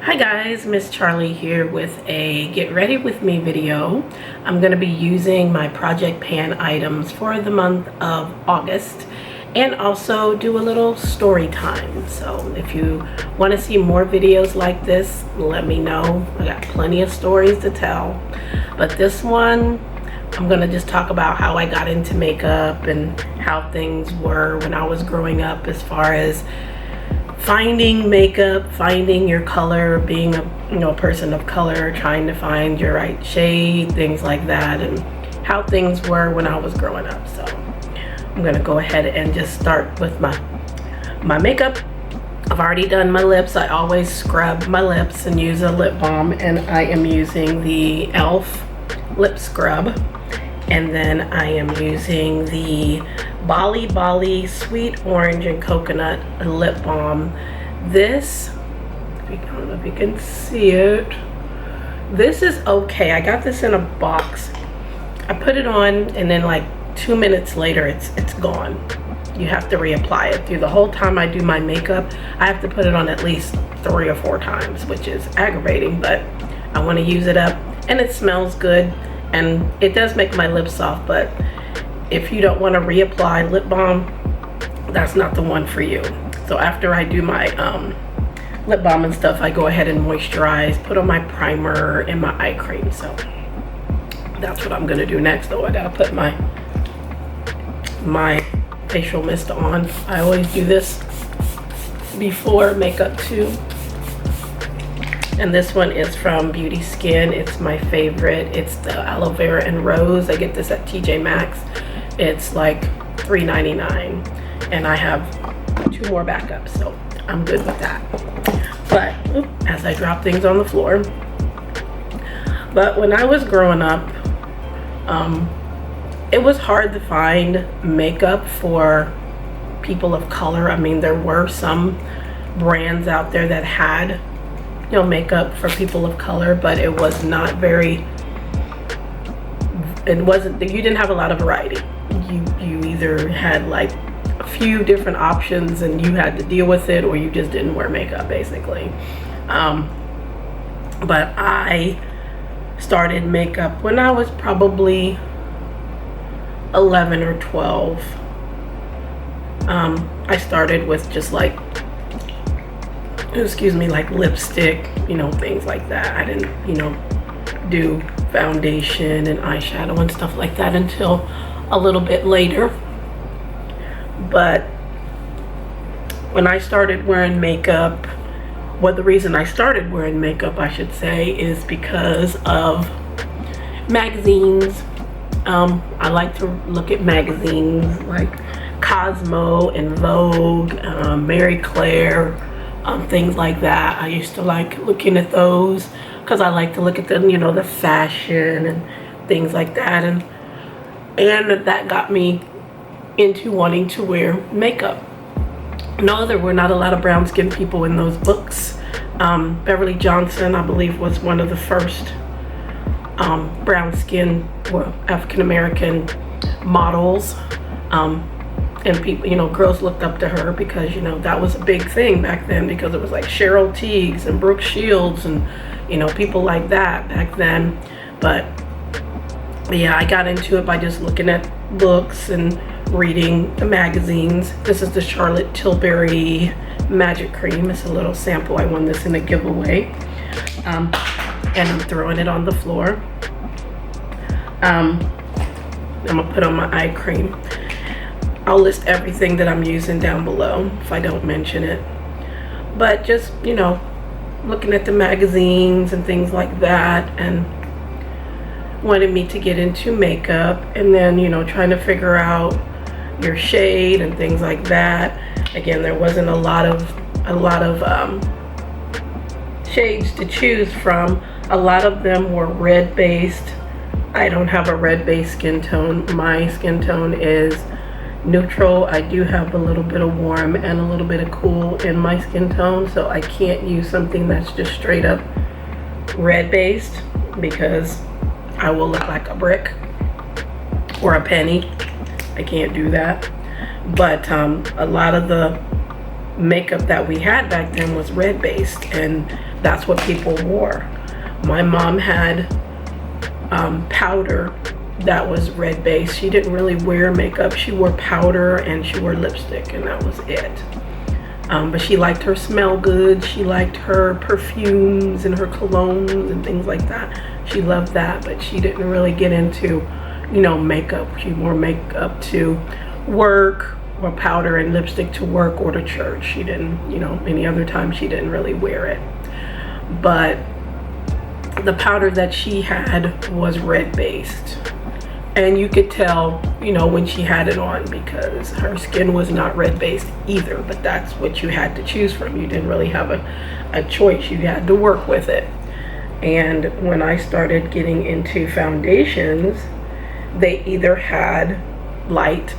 Hi guys, Miss Charlie here with a get ready with me video. I'm going to be using my project pan items for the month of August and also do a little story time. So if you want to see more videos like this, let me know. I got plenty of stories to tell, but this one I'm going to just talk about how I got into makeup and how things were when I was growing up, as far as finding makeup, finding your color, being a person of color, trying to find your right shade, things like that, and how things were when I was growing up. So I'm gonna go ahead and just start with my makeup. I've already done my lips. I always scrub my lips and use a lip balm, and I am using the e.l.f. lip scrub, and then I am using the Bali Sweet Orange and Coconut lip balm. This, I don't know if you can see it, this is okay. I got this in a box. I put it on and then like 2 minutes later it's gone. You have to reapply it. Through the whole time I do my makeup, I have to put it on at least 3 or 4 times, which is aggravating, but I want to use it up, and it smells good and it does make my lips soft. But if you don't want to reapply lip balm, that's not the one for you. So after I do my lip balm and stuff, I go ahead and moisturize, put on my primer and my eye cream. So that's what I'm gonna do next. Though I gotta put my facial mist on. I always do this before makeup too. And this one is from Beauty Skin. It's my favorite. It's the aloe vera and rose. I get this at TJ Maxx. It's like $3.99, and I have 2 more backups, so I'm good with that. But as I drop things on the floor, but when I was growing up, it was hard to find makeup for people of color. I mean, there were some brands out there that had, makeup for people of color, but it was not very, you didn't have a lot of variety. You either had like a few different options and you had to deal with it, or you just didn't wear makeup, basically. But I started makeup when I was probably 11 or 12. I started with just like, like lipstick, things like that. I didn't, do foundation and eyeshadow and stuff like that until a little bit later. But when I started wearing makeup, the reason I started wearing makeup, I should say, is because of magazines. I like to look at magazines like Cosmo and Vogue, Marie Claire, things like that. I used to like looking at those because I like to look at the fashion and things like that, and that got me into wanting to wear makeup. No, there were not a lot of brown skinned people in those books. Beverly Johnson, I believe, was one of the first brown skinned, African American models. And people, girls looked up to her because, that was a big thing back then, because it was like Cheryl Tiegs and Brooke Shields and, people like that back then. But yeah, I got into it by just looking at books and reading the magazines. This is the Charlotte Tilbury Magic Cream. It's a little sample. I won this in a giveaway. And I'm throwing it on the floor. I'm gonna put on my eye cream. I'll list everything that I'm using down below if I don't mention it. But just, looking at the magazines and things like that, and wanted me to get into makeup, and then, trying to figure out your shade and things like that. Again, there wasn't a lot of shades to choose from. A lot of them were red based. I don't have a red based skin tone. My skin tone is neutral. I do have a little bit of warm and a little bit of cool in my skin tone, so I can't use something that's just straight up red based, because I will look like a brick or a penny. I can't do that. But a lot of the makeup that we had back then was red based, and that's what people wore. My mom had powder that was red based. She didn't really wear makeup. She wore powder and she wore lipstick, and that was it. But she liked her smell good. She liked her perfumes and her colognes and things like that. She loved that, but she didn't really get into, you know, makeup. She wore makeup to work, or powder and lipstick to work or to church. She didn't, you know, any other time she didn't really wear it. But the powder that she had was red based, and you could tell, you know, when she had it on, because her skin was not red based either, but that's what you had to choose from. You didn't really have a choice. You had to work with it. And when I started getting into foundations, they either had light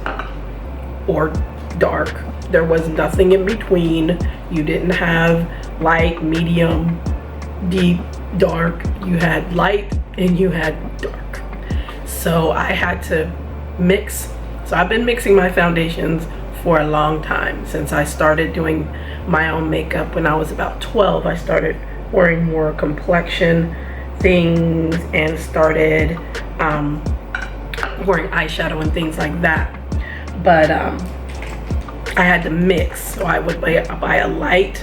or dark. There was nothing in between. You didn't have light, medium, deep, dark. You had light and you had dark. So I had to mix. So I've been mixing my foundations for a long time. Since I started doing my own makeup when I was about 12, I started wearing more complexion things and started wearing eyeshadow and things like that. But I had to mix. So I would buy a light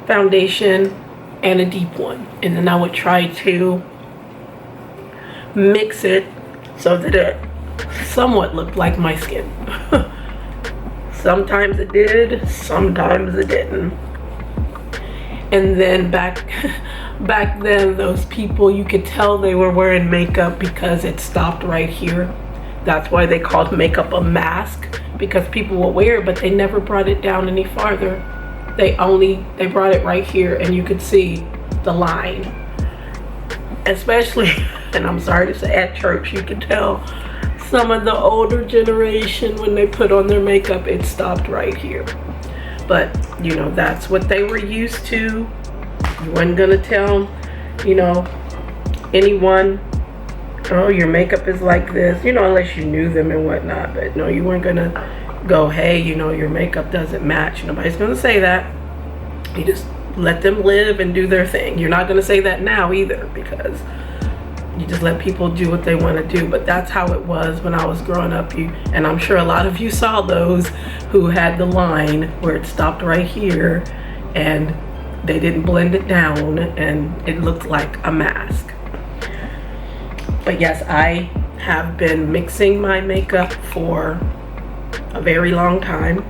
foundation and a deep one, and then I would try to mix it so that it somewhat looked like my skin. Sometimes it did, sometimes it didn't. And then back then, those people, you could tell they were wearing makeup because it stopped right here. That's why they called makeup a mask, because people will wear it, but they never brought it down any farther. They brought it right here, and you could see the line. Especially, and I'm sorry to say, at church, you could tell some of the older generation, when they put on their makeup, it stopped right here. But, you know, that's what they were used to. You weren't gonna tell, you know, anyone, oh, your makeup is like this, you know, unless you knew them and whatnot. But no, you weren't gonna go, hey, you know, your makeup doesn't match. Nobody's gonna say that. You just let them live and do their thing. You're not gonna say that now either, because you just let people do what they want to do. But that's how it was when I was growing up. And I'm sure a lot of you saw those who had the line where it stopped right here and they didn't blend it down and it looked like a mask. But yes, I have been mixing my makeup for a very long time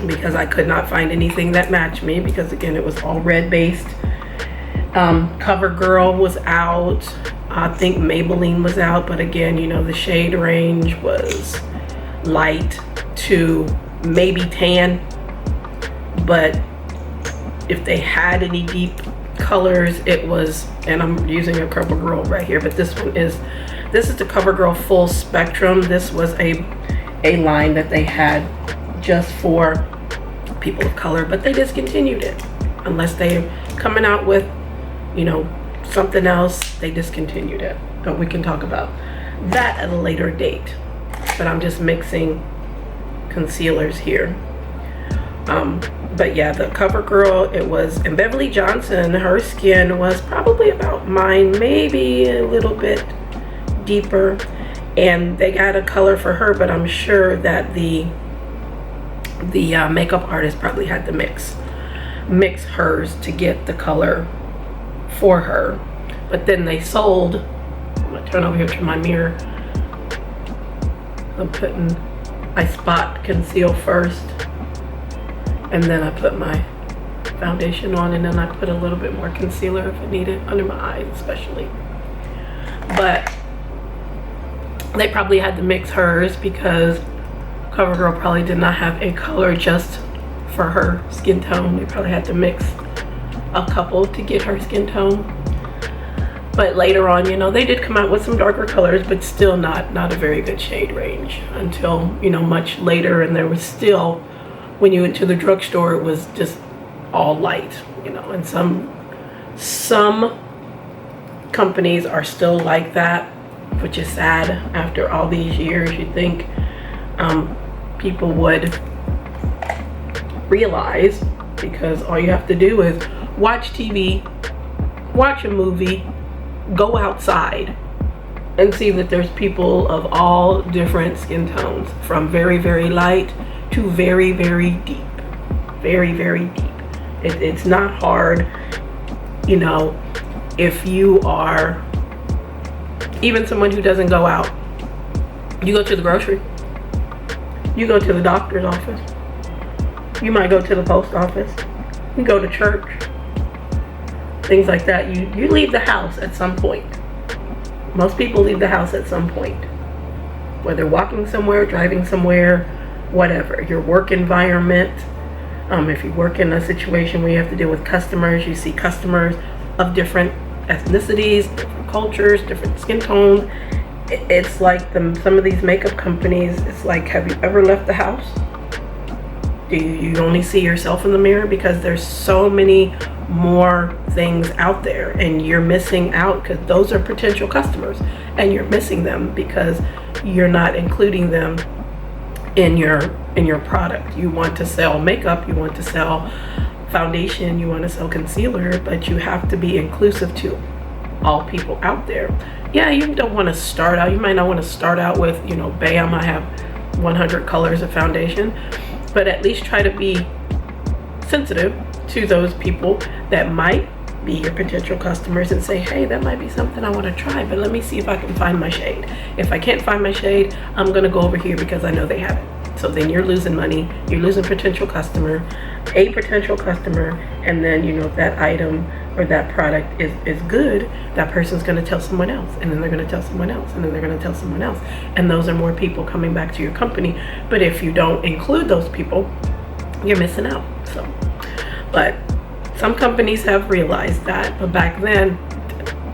because I could not find anything that matched me, because again, it was all red based. CoverGirl was out. I think Maybelline was out, but again, you know, the shade range was light to maybe tan. But if they had any deep colors, it was, and I'm using a CoverGirl right here, but this is the CoverGirl Full Spectrum. This was a line that they had just for people of color, but they discontinued it. Unless they're coming out with, you know, something else, they discontinued it. But we can talk about that at a later date. But I'm just mixing concealers here. But yeah, the CoverGirl, it was, and Beverly Johnson, her skin was probably about mine, maybe a little bit deeper, and they got a color for her, but I'm sure that the makeup artist probably had to mix hers to get the color for her. But then they sold, I'm gonna turn over here to my mirror. I spot conceal first, and then I put my foundation on, and then I put a little bit more concealer if I need it, under my eyes especially. But they probably had to mix hers because CoverGirl probably did not have a color just for her skin tone. They probably had to mix a couple to get her skin tone. But later on, you know, they did come out with some darker colors, but still not a very good shade range until, you know, much later. And there was still, when you went to the drugstore, it was just all light, you know. And some companies are still like that, which is sad after all these years. You'd think people would realize, because all you have to do is watch TV, watch a movie, go outside, and see that there's people of all different skin tones, from very, very light to very, very deep. Very, very deep. It's not hard, you know, if you are even someone who doesn't go out. You go to the grocery, you go to the doctor's office, you might go to the post office, you go to church, things like that. You leave the house at some point. Most people leave the house at some point, whether walking somewhere, driving somewhere, whatever. Your work environment, if you work in a situation where you have to deal with customers, you see customers of different ethnicities, different cultures, different skin tones. It's like some of these makeup companies, it's like, have you ever left the house? Do you only see yourself in the mirror? Because there's so many more things out there, and you're missing out, because those are potential customers, and you're missing them because you're not including them in your product. You want to sell makeup, you want to sell foundation, you want to sell concealer, but you have to be inclusive to all people out there. Yeah, you don't want to start out, you might not want to start out with, you know, bam, I have 100 colors of foundation, but at least try to be sensitive to those people that might be your potential customers, and say, hey, that might be something I want to try, but let me see if I can find my shade. If I can't find my shade, I'm gonna go over here because I know they have it. So then you're losing money, you're losing a potential customer, and then, you know, if that item or that product is good, that person's going to tell someone else, and then they're going to tell someone else, and then they're going to tell someone else, and those are more people coming back to your company. But if you don't include those people, you're missing out. So, but some companies have realized that, but back then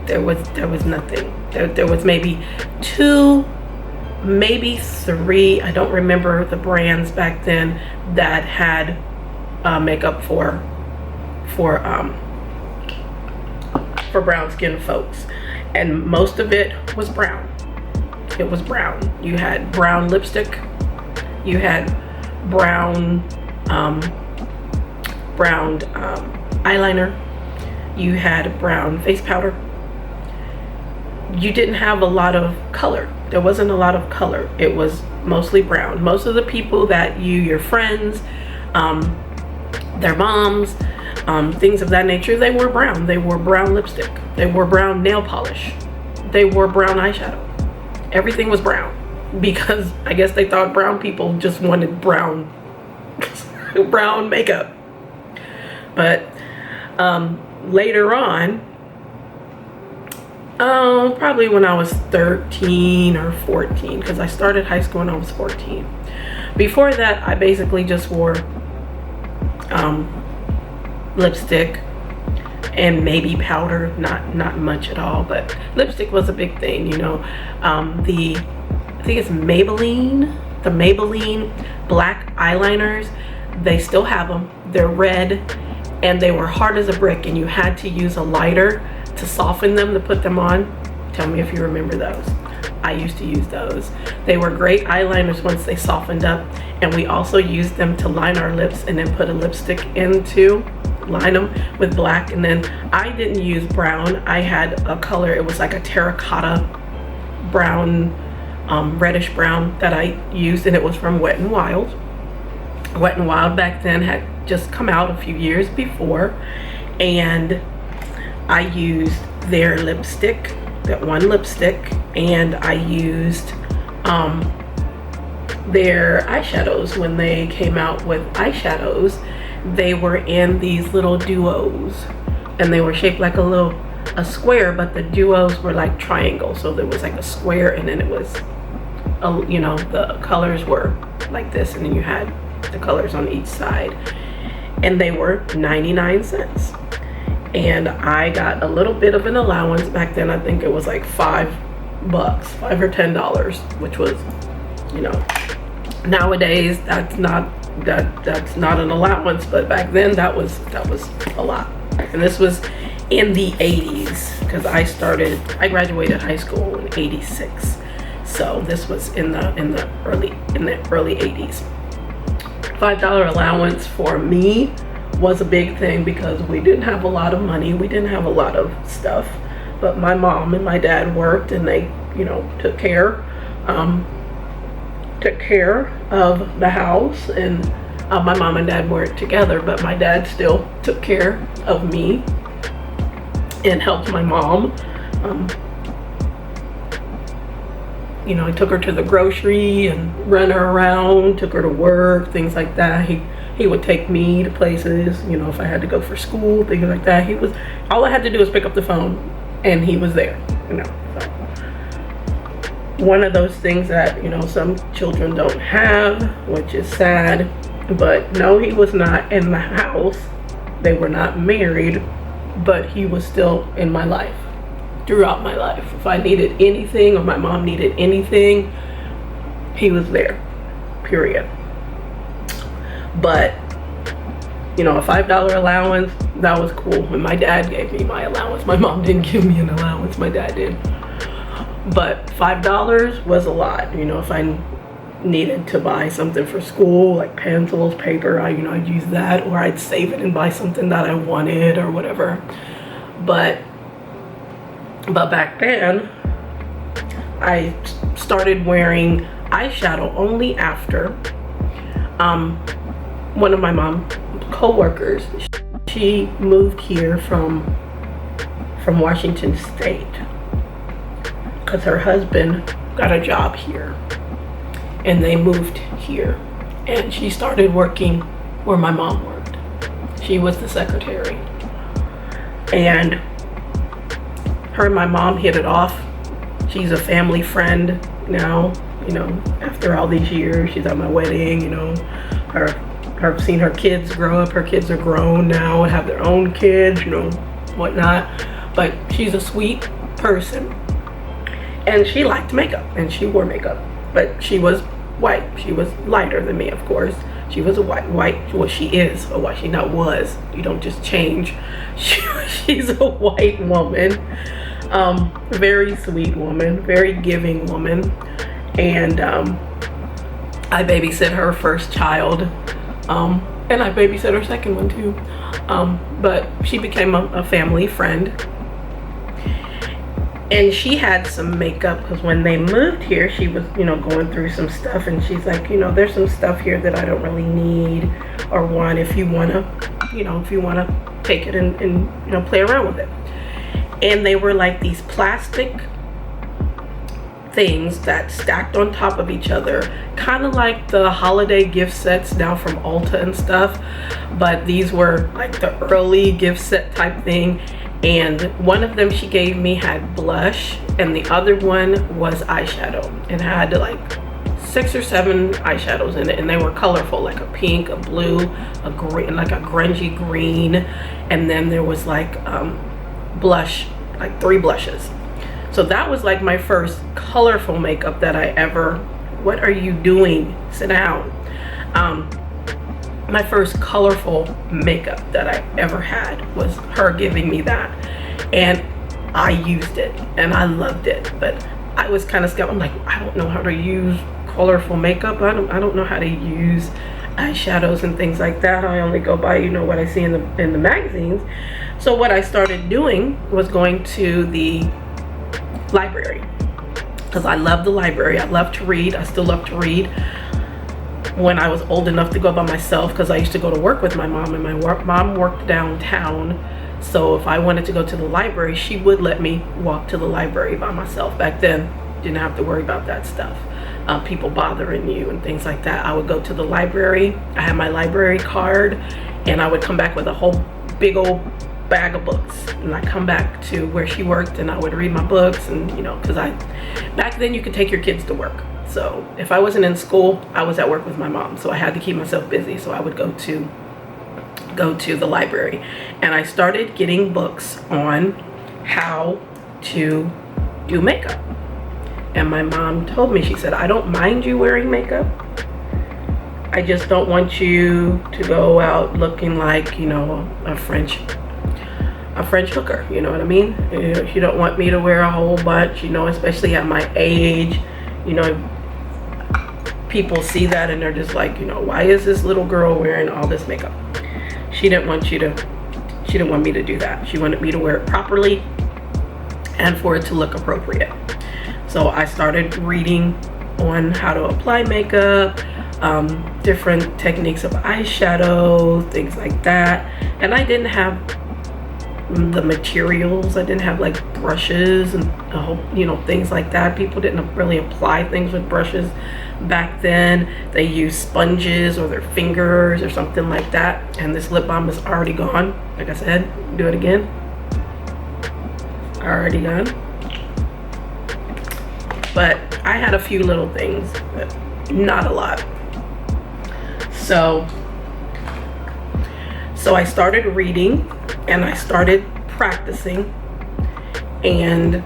there was nothing. There was maybe 2, maybe 3, I don't remember the brands back then that had makeup for brown skin folks, and most of it was brown. It was brown. You had brown lipstick, you had brown eyeliner, you had brown face powder. You didn't have a lot of color. There wasn't a lot of color. It was mostly brown. Most of the people that your friends, their moms, things of that nature, they were brown. They wore brown lipstick, they wore brown nail polish, they wore brown eyeshadow. Everything was brown, because I guess they thought brown people just wanted brown brown makeup. But later on, probably when I was 13 or 14, because I started high school when I was 14. Before that, I basically just wore lipstick and maybe powder, not much at all, but lipstick was a big thing, you know. I think it's Maybelline, the Maybelline black eyeliners, they still have them. They're red, and they were hard as a brick, and you had to use a lighter to soften them, to put them on. Tell me if you remember those. I used to use those. They were great eyeliners once they softened up, and we also used them to line our lips and then put a lipstick into, line them with black. And then I didn't use brown. I had a color, it was like a terracotta brown, reddish brown that I used, and it was from Wet n Wild. Wet n Wild back then had just come out a few years before, and I used their lipstick, that one lipstick, and I used their eyeshadows. When they came out with eyeshadows, they were in these little duos, and they were shaped like a square, but the duos were like triangles. So there was like a square, and then it was you know, the colors were like this, and then you had the colors on each side, and they were 99 cents. And I got a little bit of an allowance back then. I think it was like $5 or $10, which was, you know, nowadays that's not an allowance, but back then that was a lot. And this was in the 80s, because I graduated high school in 86, so this was in the early 80s. $5 allowance for me was a big thing because we didn't have a lot of money. We didn't have a lot of stuff. But my mom and my dad worked, and they, you know, took care of the house. And my mom and dad worked together, but my dad still took care of me and helped my mom. You know, I took her to the grocery and ran her around, took her to work, things like that. He would take me to places, you know, if I had to go for school, things like that. All I had to do was pick up the phone and he was there, you know. So one of those things that, you know, some children don't have, which is sad. But no, he was not in the house. They were not married, but he was still in my life throughout my life. If I needed anything or my mom needed anything, he was there, period. But, you know, a $5 allowance, that was cool. When my dad gave me my allowance, my mom didn't give me an allowance, my dad did. But $5 was a lot. You know, if I needed to buy something for school, like pencils, paper, I'd use that, or I'd save it and buy something that I wanted or whatever. But back then, I started wearing eyeshadow only after one of my mom's co-workers, she moved here from Washington State because her husband got a job here, and they moved here, and she started working where my mom worked. She was the secretary, and her and my mom hit it off. She's a family friend now, you know, after all these years. She's at my wedding, you know. I've seen her kids grow up. Her kids are grown now and have their own kids, you know, whatnot. But she's a sweet person, and she liked makeup, and she wore makeup. But she was white. She was lighter than me, of course. She was a white, well, she is a white, she not was. You don't just change. She's a white woman. Very sweet woman, very giving woman. And I babysit her first child. And I babysit her second one too. But she became a family friend. And she had some makeup because when they moved here, she was, you know, going through some stuff, and she's like, you know, there's some stuff here that I don't really need or want. If you wanna take it and you know, play around with it. And they were like these plastic things that stacked on top of each other, kind of like the holiday gift sets now from Ulta and stuff, but these were like the early gift set type thing. And one of them she gave me had blush, and the other one was eyeshadow, and had like 6 or 7 eyeshadows in it, and they were colorful, like a pink, a blue, a green, like a grungy green, and then there was like blush, like 3 blushes. So that was like my first colorful makeup that I ever, what are you doing? Sit down. My first colorful makeup that I ever had was her giving me that. And I used it and I loved it. But I was kind of scared. I'm like, I don't know how to use colorful makeup. I don't know how to use eyeshadows and things like that. I only go by, you know, what I see in the magazines. So what I started doing was going to the library, because I love the library. I love to read. I still love to read. When I was old enough to go by myself, because I used to go to work with my mom, and my mom worked downtown, so if I wanted to go to the library, she would let me walk to the library by myself. Back then, didn't have to worry about that stuff, people bothering you and things like that. I would go to the library. I had my library card, and I would come back with a whole big old bag of books, and I come back to where she worked, and I would read my books. And you know, because back then you could take your kids to work, so if I wasn't in school, I was at work with my mom, so I had to keep myself busy. So I would go to the library, and I started getting books on how to do makeup. And my mom told me, she said, I don't mind you wearing makeup, I just don't want you to go out looking like, you know, a French hooker, you know what I mean? You don't want me to wear a whole bunch, you know, especially at my age. You know, people see that and they're just like, you know, why is this little girl wearing all this makeup? She didn't want me to do that. She wanted me to wear it properly and for it to look appropriate. So I started reading on how to apply makeup, different techniques of eyeshadow, things like that. And I didn't have the materials. I didn't have like brushes and a whole, you know, things like that. People didn't really apply things with brushes back then. They used sponges or their fingers or something like that. And this lip balm is already gone. Like I said, do it again. Already gone. But I had a few little things, but not a lot. So I started reading and I started practicing, and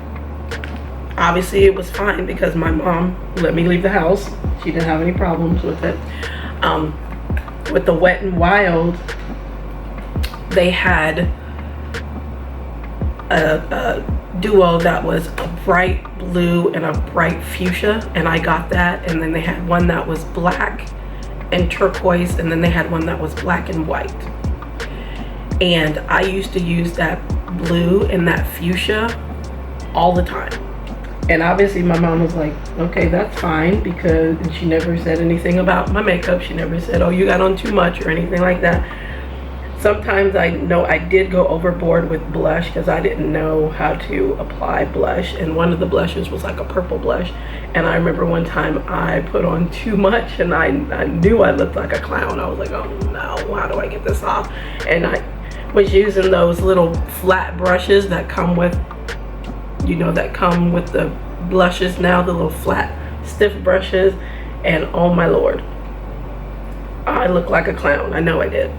obviously it was fine because my mom let me leave the house. She didn't have any problems with it. With the Wet n Wild, they had a duo that was a bright blue and a bright fuchsia, and I got that. And then they had one that was black and turquoise, and then they had one that was black and white. And I used to use that blue and that fuchsia all the time. And obviously my mom was like, okay, that's fine, because she never said anything about my makeup. She never said, oh, you got on too much or anything like that. Sometimes I know I did go overboard with blush because I didn't know how to apply blush, and one of the blushes was like a purple blush. And I remember one time I put on too much and I knew I looked like a clown. I was like, oh no, how do I get this off? And I was using those little flat brushes that come with, you know, that come with the blushes now, the little flat stiff brushes, and oh my lord, I look like a clown. I know I did.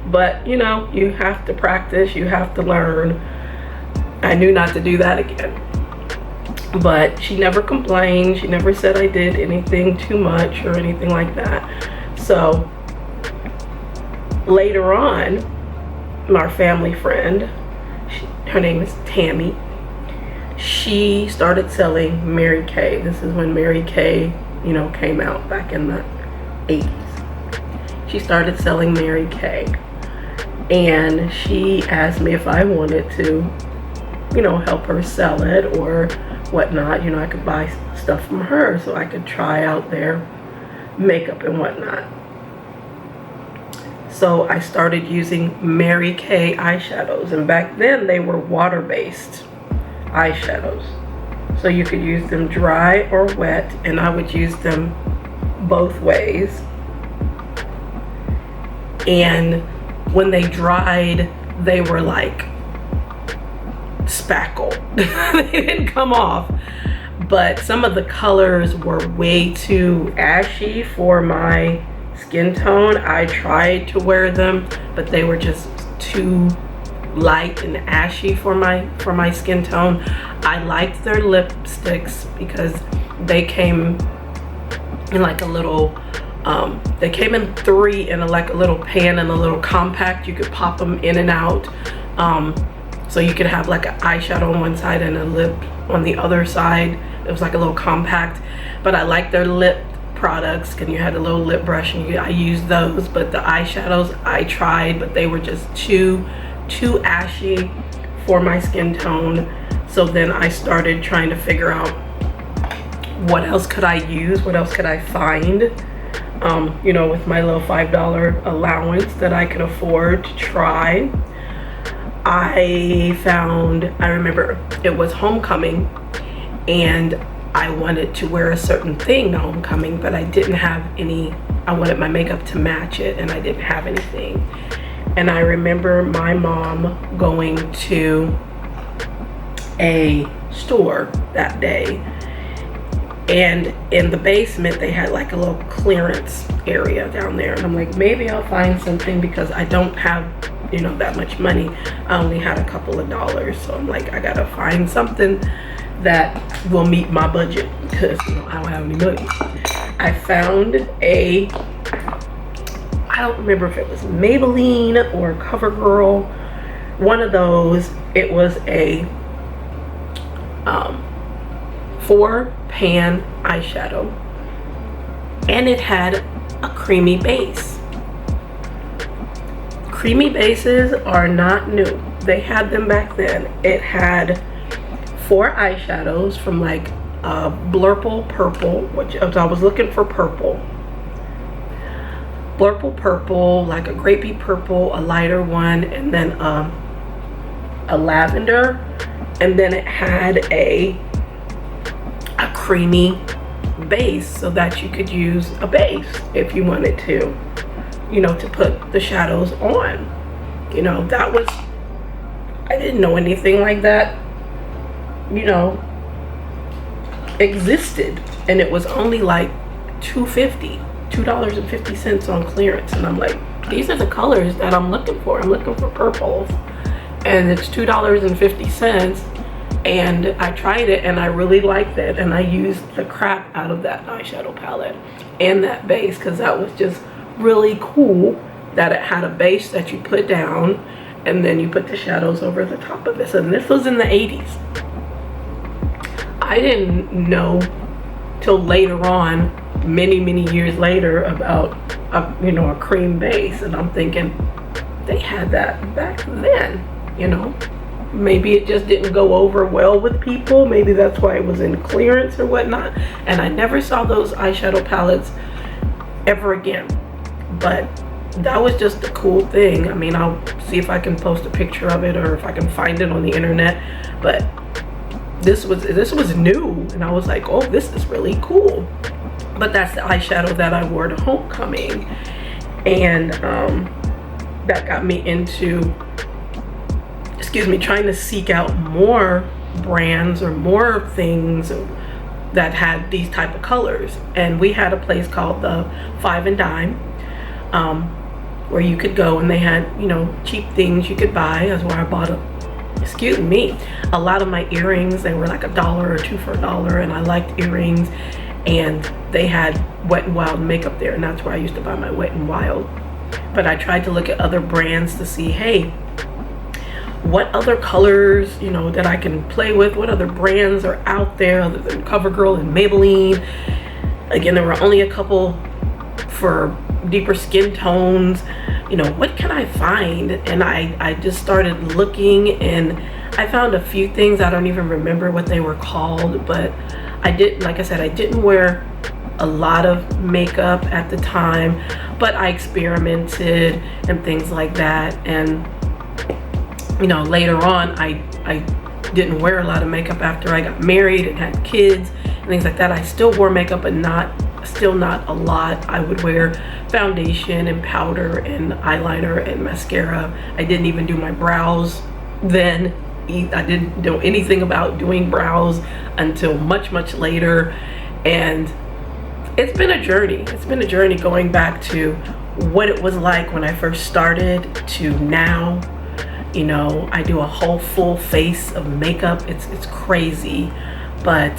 But you know, you have to practice, you have to learn. I knew not to do that again. But she never complained. She never said I did anything too much or anything like that. So later on, our family friend, her name is Tammy, she started selling Mary Kay. This is when Mary Kay, you know, came out back in the 80s. She started selling Mary Kay, and she asked me if I wanted to, you know, help her sell it or whatnot. You know, I could buy stuff from her so I could try out their makeup and whatnot. So I started using Mary Kay eyeshadows, and back then they were water-based eyeshadows, so you could use them dry or wet, and I would use them both ways. And when they dried, they were like spackle. They didn't come off, but some of the colors were way too ashy for my skin tone. I tried to wear them, but they were just too light and ashy for my skin tone. I liked their lipsticks because they came in like a little they came in 3 in like a little pan and a little compact. You could pop them in and out, so you could have like an eyeshadow on one side and a lip on the other side. It was like a little compact. But I liked their lip products, and you had a little lip brush, and I used those. But the eyeshadows I tried, but they were just too ashy for my skin tone. So then I started trying to figure out what else could I use, what else could I find, you know, with my little $5 allowance that I could afford to try. I remember it was homecoming, and I wanted to wear a certain thing at homecoming, but I didn't have any. I wanted my makeup to match it, and I didn't have anything. And I remember my mom going to a store that day, and in the basement they had like a little clearance area down there, and I'm like, maybe I'll find something, because I don't have, you know, that much money. I only had a couple of dollars, so I'm like, I gotta find something that will meet my budget, because, you know, I don't have any money. I found a, I don't remember if it was Maybelline or CoverGirl, one of those. It was a 4-pan eyeshadow, and it had a creamy base. Creamy bases are not new. They had them back then. It had 4 eyeshadows from like Blurple Purple, which I was looking for purple. Blurple Purple, like a grapey purple, a lighter one, and then a lavender, and then it had a creamy base so that you could use a base if you wanted to, you know, to put the shadows on. You know, that was, I didn't know anything like that, you know, existed, and it was only like $2.50 on clearance, and I'm like, these are the colors that I'm looking for. I'm looking for purples, and it's $2.50, and I tried it and I really liked it, and I used the crap out of that eyeshadow palette and that base because that was just really cool that it had a base that you put down and then you put the shadows over the top of it. And this was in the 80s. I didn't know till later on, many years later, about you know, a cream base, and I'm thinking they had that back then, you know. Maybe it just didn't go over well with people. Maybe that's why it was in clearance or whatnot. And I never saw those eyeshadow palettes ever again. But that was just a cool thing. I mean, I'll see if I can post a picture of it or if I can find it on the internet. But this was new, and I was like, oh, this is really cool. But that's the eyeshadow that I wore to homecoming, and that got me into, trying to seek out more brands or more things that had these type of colors. And we had a place called the Five and Dime, where you could go, and they had, you know, cheap things you could buy. That's where I bought a lot of my earrings. They were like $1 or $2 for $1, and I liked earrings. And they had Wet n Wild makeup there, and that's where I used to buy my Wet n Wild. But I tried to look at other brands to see, hey, what other colors, you know, that I can play with, what other brands are out there other than CoverGirl and Maybelline. Again, there were only a couple for deeper skin tones. You know, what can I find? And I just started looking, and I found a few things. I don't even remember what they were called, but I didn't, like I said, I didn't wear a lot of makeup at the time, but I experimented and things like that. And you know, later on, I didn't wear a lot of makeup after I got married and had kids and things like that. I still wore makeup, but still not a lot. I would wear foundation and powder and eyeliner and mascara. I didn't even do my brows then. I didn't know anything about doing brows until much later. And it's been a journey. It's been a journey going back to what it was like when I first started to now. You know, I do a whole full face of makeup. It's crazy, but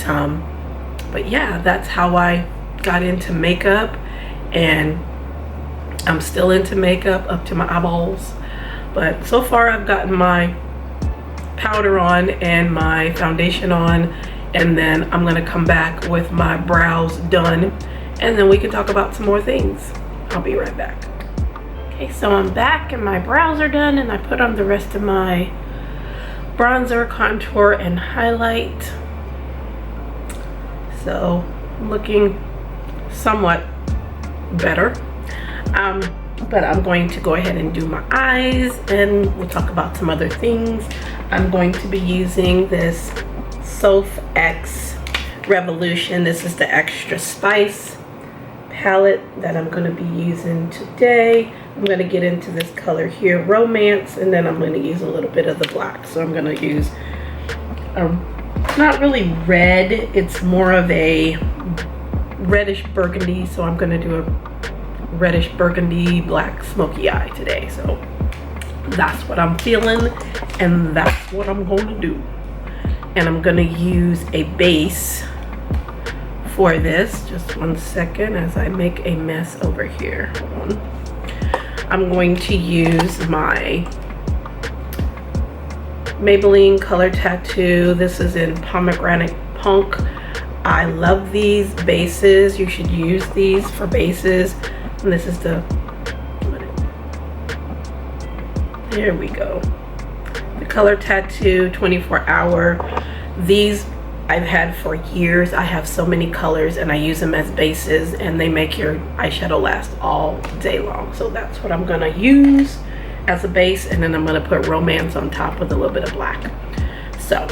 yeah, that's how I got into makeup, and I'm still into makeup up to my eyeballs. But so far, I've gotten my powder on and my foundation on, and then I'm gonna come back with my brows done, and then we can talk about some more things. I'll be right back. Okay, so I'm back and my brows are done, and I put on the rest of my bronzer, contour, and highlight. So I'm looking somewhat better. But I'm going to go ahead and do my eyes, and we'll talk about some other things. I'm going to be using this Soph X Revolution. This is the Extra Spice palette that I'm going to be using today. I'm going to get into this color here, Romance, and then I'm going to use a little bit of the black. So I'm going to use not really red, it's more of a reddish burgundy. So I'm going to do a reddish burgundy black smoky eye today. So that's what I'm feeling, and that's what I'm going to do. And I'm going to use a base for this. Just one second as I make a mess over here. Hold on. I'm going to use my Maybelline Color Tattoo. This is in Pomegranate Punk. I love these bases. You should use these for bases. And this is the, there we go. The Color Tattoo 24 Hour. These I've had for years. I have so many colors and I use them as bases, and they make your eyeshadow last all day long. So that's what I'm gonna use as a base, and then I'm gonna put Romance on top with a little bit of black. So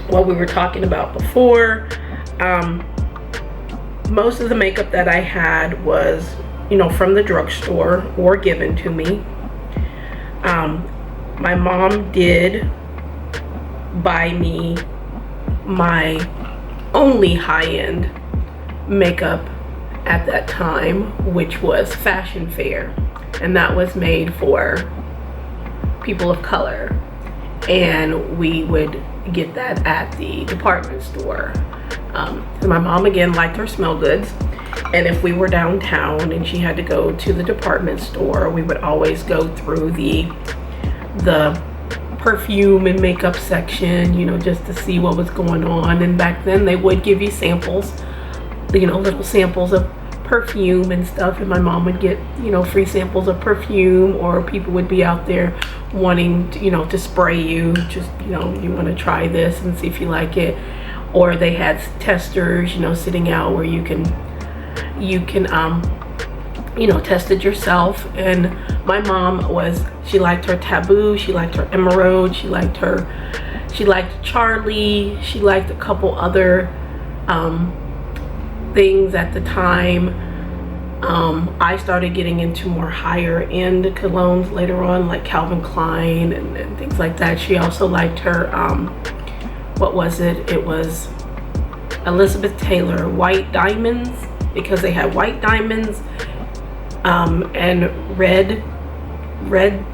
what we were talking about before, most of the makeup that I had was, you know, from the drugstore or given to me. My mom did buy me my only high-end makeup at that time, which was Fashion Fair, and that was made for people of color, and we would get that at the department store. My mom again liked her smell goods, and if we were downtown and she had to go to the department store, we would always go through the perfume and makeup section, you know, just to see what was going on. And back then they would give you samples, you know, little samples of perfume and stuff, and my mom would get, you know, free samples of perfume, or people would be out there wanting to, you know, to spray you, just, you know, you want to try this and see if you like it. Or they had testers, you know, sitting out where you can you know, test it yourself. And my mom was, she liked her Taboo, she liked her Emerald, she liked Charlie, she liked a couple other things at the time. I started getting into more higher end colognes later on, like Calvin Klein and things like that. She also liked her what was it? It was Elizabeth Taylor White Diamonds, because they had white diamonds and red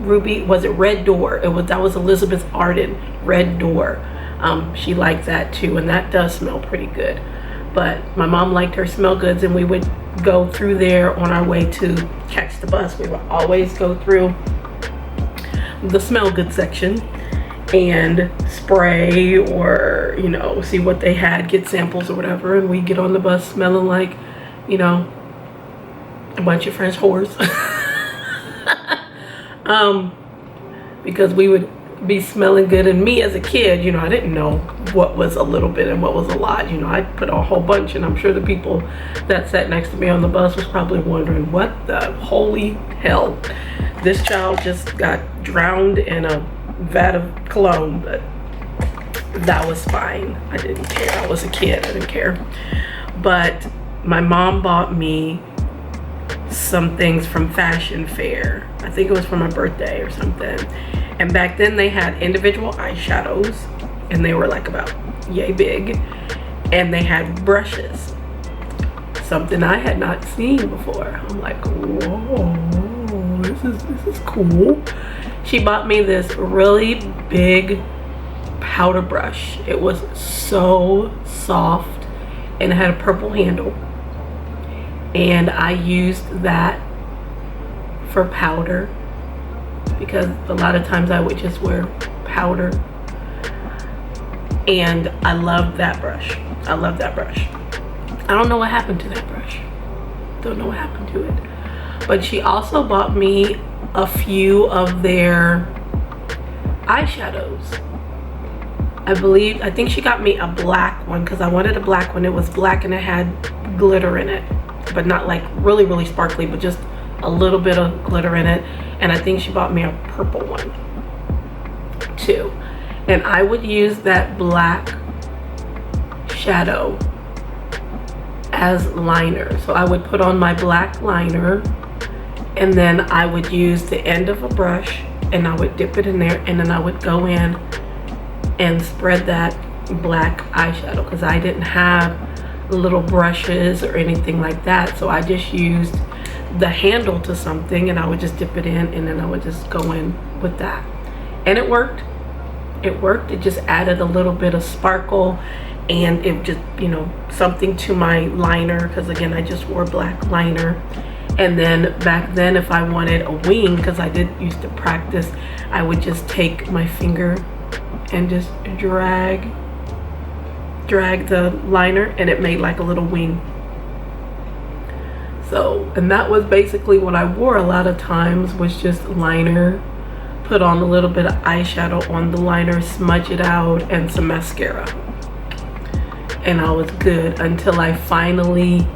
ruby. Was it Red Door? That was Elizabeth Arden Red Door. She liked that too, and that does smell pretty good. But my mom liked her smell goods, and we would go through there on our way to catch the bus. We would always go through the smell good section and spray, or, you know, see what they had, get samples or whatever, and we get on the bus smelling like, you know, a bunch of French whores. Because we would be smelling good, and me as a kid, you know, I didn't know what was a little bit and what was a lot. You know, I put a whole bunch, and I'm sure the people that sat next to me on the bus was probably wondering, what the holy hell, this child just got drowned in a vat of cologne. But that was fine. I didn't care. I was a kid. I didn't care. But my mom bought me some things from Fashion Fair. I think it was for my birthday or something. And back then they had individual eyeshadows, and they were like about yay big, and they had brushes, something I had not seen before. I'm like, whoa, this is cool. She bought me this really big powder brush. It was so soft, and it had a purple handle, and I used that for powder, because a lot of times I would just wear powder. And I love that brush. I love that brush. I don't know what happened to that brush. Don't know what happened to it. But she also bought me a few of their eyeshadows. I think she got me a black one, because I wanted a black one. It was black and it had glitter in it, but not like really, really sparkly, but just a little bit of glitter in it. And I think she bought me a purple one too. And I would use that black shadow as liner. So I would put on my black liner, and then I would use the end of a brush, and I would dip it in there, and then I would go in and spread that black eyeshadow, because I didn't have little brushes or anything like that. So I just used the handle to something, and I would just dip it in, and then I would just go in with that. And it worked. It worked. It just added a little bit of sparkle, and it just, you know, something to my liner, because again, I just wore black liner. And then back then, if I wanted a wing, because I did used to practice, I would just take my finger and just drag drag the liner and it made like a little wing. So, and that was basically what I wore a lot of times, was just liner, put on a little bit of eyeshadow on the liner, smudge it out, and some mascara. And I was good until I finally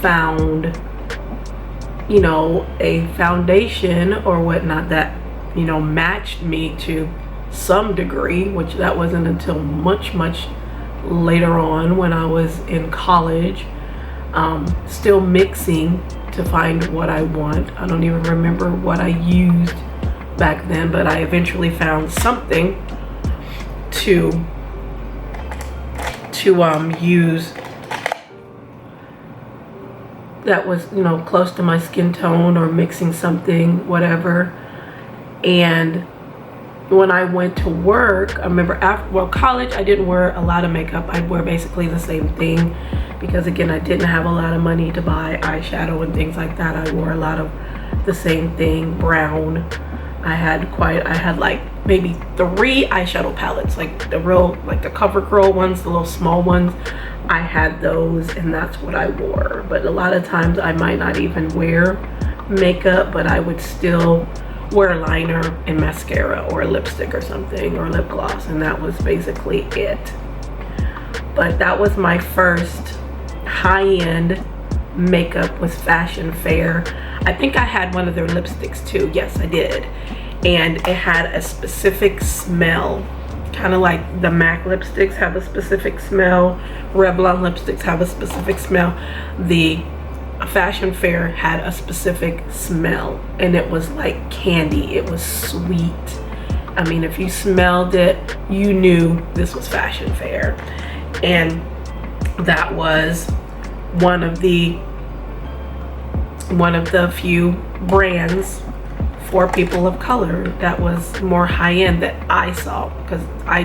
found, you know, a foundation or whatnot that, you know, matched me to some degree, which that wasn't until much later on when I was in college, still mixing to find what I want. I don't even remember what I used back then, but I eventually found something to use that was, you know, close to my skin tone, or mixing something, whatever. And when I went to work, I remember after, well, college, I didn't wear a lot of makeup. I'd wear basically the same thing because, again, I didn't have a lot of money to buy eyeshadow and things like that. I wore a lot of the same thing, brown. I had like maybe 3 eyeshadow palettes, like the real, like the CoverGirl ones, the little small ones. I had those, and that's what I wore. But a lot of times I might not even wear makeup, but I would still wear a liner and mascara or a lipstick or something, or lip gloss, and that was basically it. But that was my first high-end makeup, was Fashion Fair. I think I had one of their lipsticks too. Yes, I did. And it had a specific smell, kind of like the MAC lipsticks have a specific smell, Revlon lipsticks have a specific smell. The Fashion Fair had a specific smell, and it was like candy. It was sweet. I mean, if you smelled it, you knew this was Fashion Fair. And that was one of the few brands for people of color that was more high-end that I saw, because I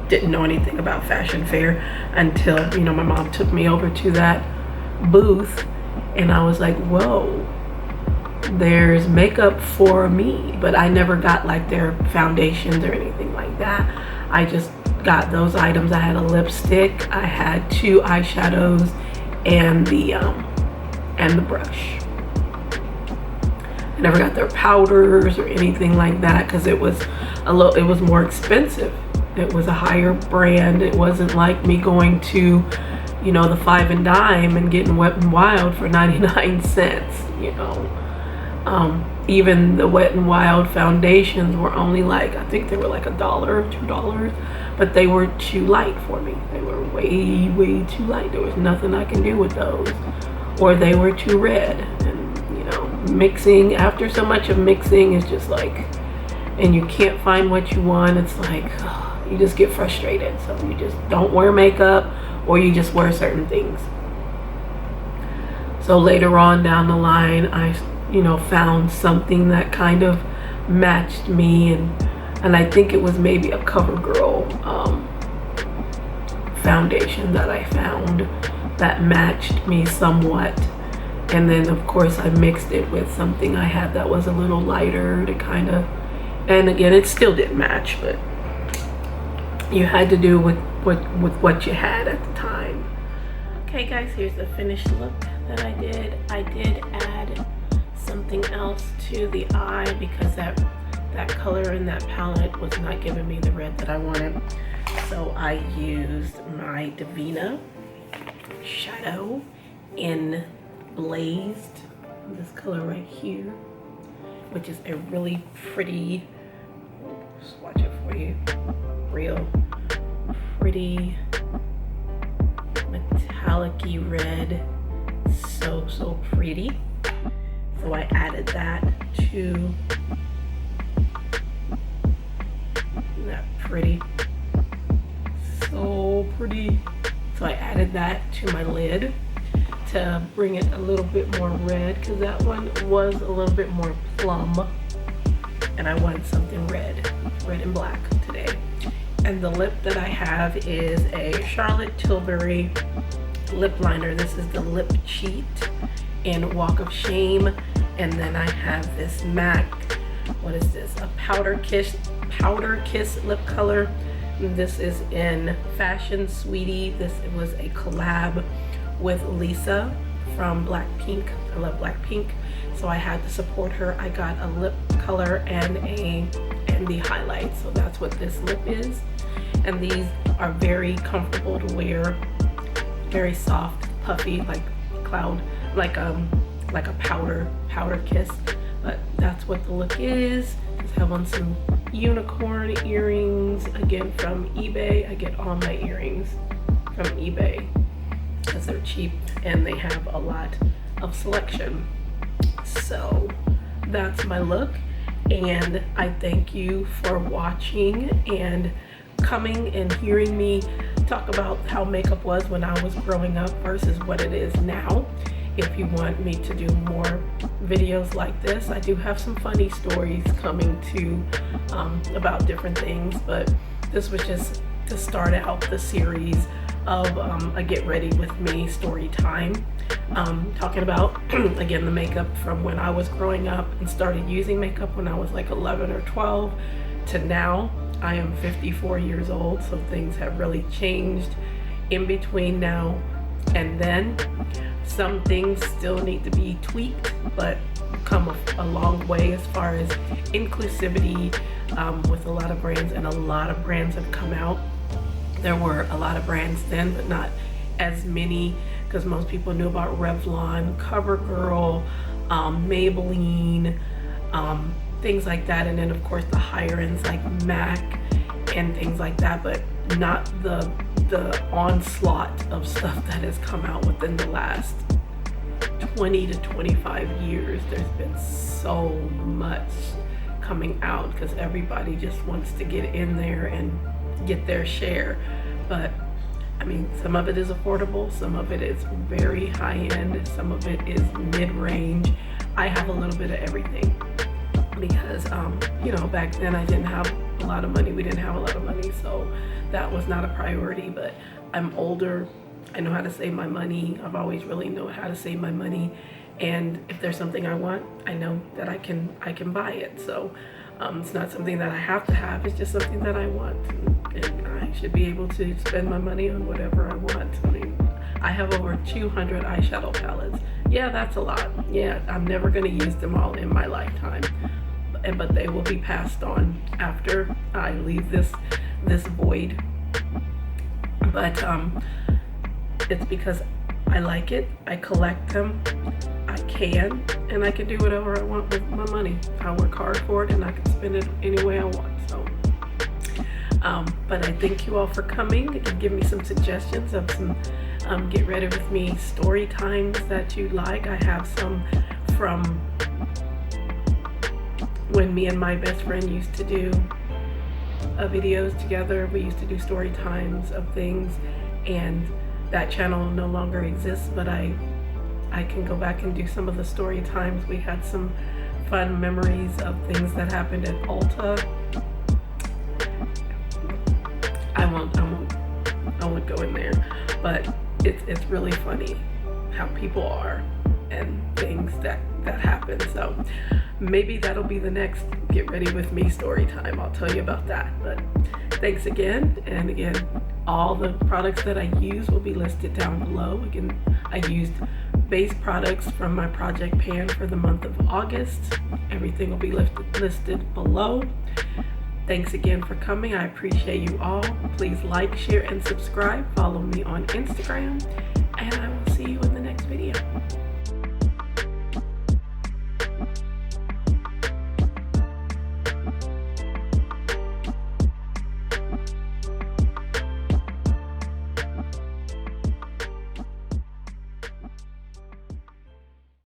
didn't know anything about Fashion Fair until, you know, my mom took me over to that booth, and I was like, whoa, there's makeup for me. But I never got like their foundations or anything like that. I just got those items. I had a lipstick, I had 2 eyeshadows, and the brush. I never got their powders or anything like that, because it was more expensive. It was a higher brand. It wasn't like me going to, you know, the 5 and Dime and getting Wet n Wild for 99 cents, you know. Even the Wet n Wild foundations were only like, I think they were like $1 or $2, but they were too light for me. They were way too light. There was nothing I can do with those, or they were too red. And, you know, mixing, after so much of mixing is just like, and you can't find what you want, it's like, you just get frustrated. So you just don't wear makeup, or you just wear certain things. So later on down the line, I, you know, found something that kind of matched me, and I think it was maybe a CoverGirl foundation that I found that matched me somewhat. And then of course I mixed it with something I had that was a little lighter to kind of, and again, it still didn't match, but you had to do with what you had at the time. Okay guys, here's the finished look that I did. I did add something else to the eye because that color in that palette was not giving me the red that I wanted. So I used my Divina shadow in Blazed, this color right here, which is a really pretty, swatch it for you, real pretty metallic-y red, so pretty. So I added that to that pretty, so pretty. So I added that to my lid to bring it a little bit more red, because that one was a little bit more plum, and I wanted something red and black today. And the lip that I have is a Charlotte Tilbury lip liner. This is the Lip Cheat in Walk of Shame. And then I have this MAC, what is this, a powder kiss lip color. This is in Fashion Sweetie. This was a collab with Lisa from Blackpink. I love Blackpink, so I had to support her. I got a lip color and the highlight. So that's what this lip is. And these are very comfortable to wear, very soft, puffy, like cloud, like a powder kiss. But that's what the look is. Just have on some unicorn earrings, again from eBay. I get all my earrings from eBay because they're cheap and they have a lot of selection. So that's my look, and I thank you for watching and coming and hearing me talk about how makeup was when I was growing up versus what it is now. If you want me to do more videos like this, I do have some funny stories coming to about different things, but this was just to start out the series of a get ready with me story time, talking about again the makeup from when I was growing up and started using makeup when I was like 11 or 12 to now. I am 54 years old, so things have really changed in between now and then. Some things still need to be tweaked, but come a long way as far as inclusivity with a lot of brands, and a lot of brands have come out. There were a lot of brands then, but not as many, because most people knew about Revlon, CoverGirl, Maybelline, things like that, and then of course the higher ends like MAC and things like that, but not the onslaught of stuff that has come out within the last 20 to 25 years. There's been so much coming out because everybody just wants to get in there and get their share. But I mean, some of it is affordable, some of it is very high-end, some of it is mid-range. I have a little bit of everything because you know, back then I didn't have a lot of money. We didn't have a lot of money, so that was not a priority. But I'm older, I know how to save my money. I've always really known how to save my money, and if there's something I want, I know that I can buy it. So it's not something that I have to have, it's just something that I want, and I should be able to spend my money on whatever I want. I mean, I have over 200 eyeshadow palettes. Yeah, that's a lot. Yeah, I'm never going to use them all in my lifetime, but they will be passed on after I leave this void. But it's because I like it, I collect them, I can, and I can do whatever I want with my money. I work hard for it and I can spend it any way I want. So but I thank you all for coming and give me some suggestions of some get ready with me story times that you like. I have some from when me and my best friend used to do videos together. We used to do story times of things, and that channel no longer exists, but I can go back and do some of the story times. We had some fun memories of things that happened at Ulta. I won't go in there, but it's really funny how people are and things that happen. So maybe that'll be the next get ready with me story time. I'll tell you about that. But thanks again, and again, all the products that I use will be listed down below. Again, I used base products from my project pan for the month of August. Everything will be listed below. Thanks again for coming. I appreciate you all. Please like, share, and subscribe. Follow me on Instagram, and I will